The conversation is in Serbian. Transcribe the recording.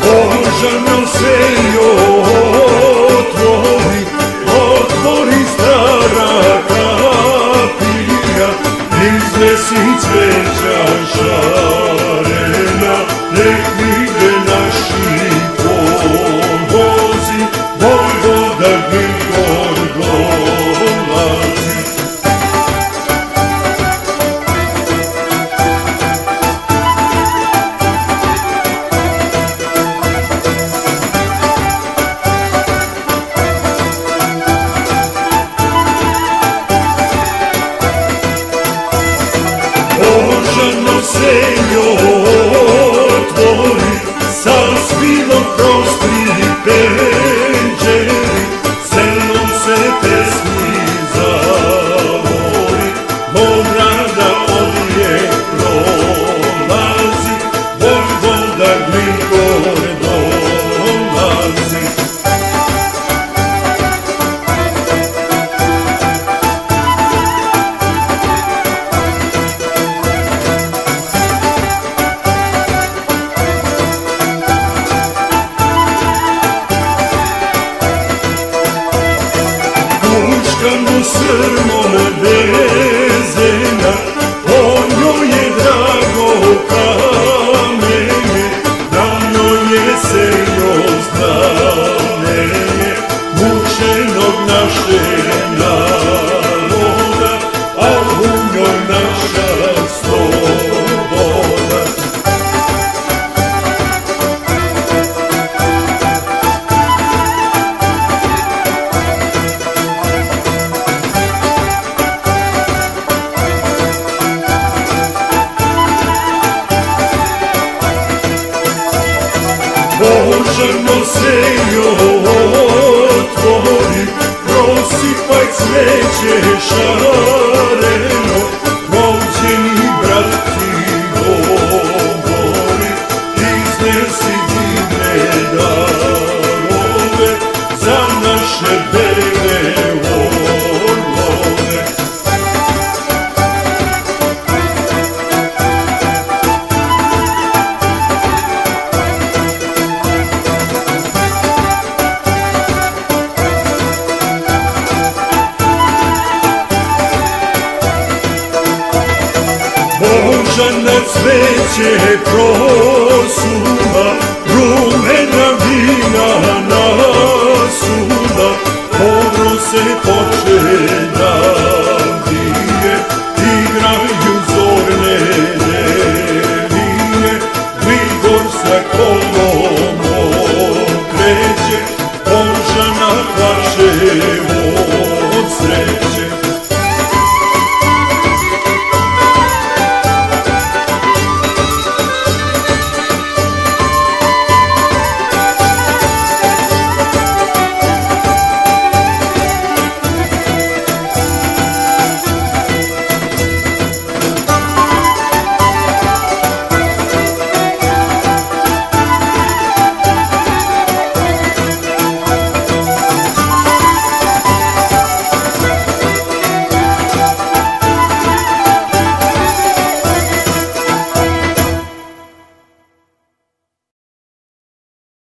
Božano se otvori stara kapija, iznesi cveća šarena, nek vide naši pomozi, Vojvoda Grigor dolazi. Božano se otvori, sa svilom prostri penđeri, selom se pesmi zavori, Modrada odlijek prolazi, Vojvoda Grigor dolazi. Puškanu srmom vezena, po njoj je drago kamenje, na njoj je senjo znamenje mučenog našeg naroda, a u njoj naša sloboda. Božano se otvori, prosipaj cveće šareno, rođeni brat ti govori, iznesi divne darove za naše bele orlove. Božana cveće prosuva, rumena vina nasuva, dobro se poče da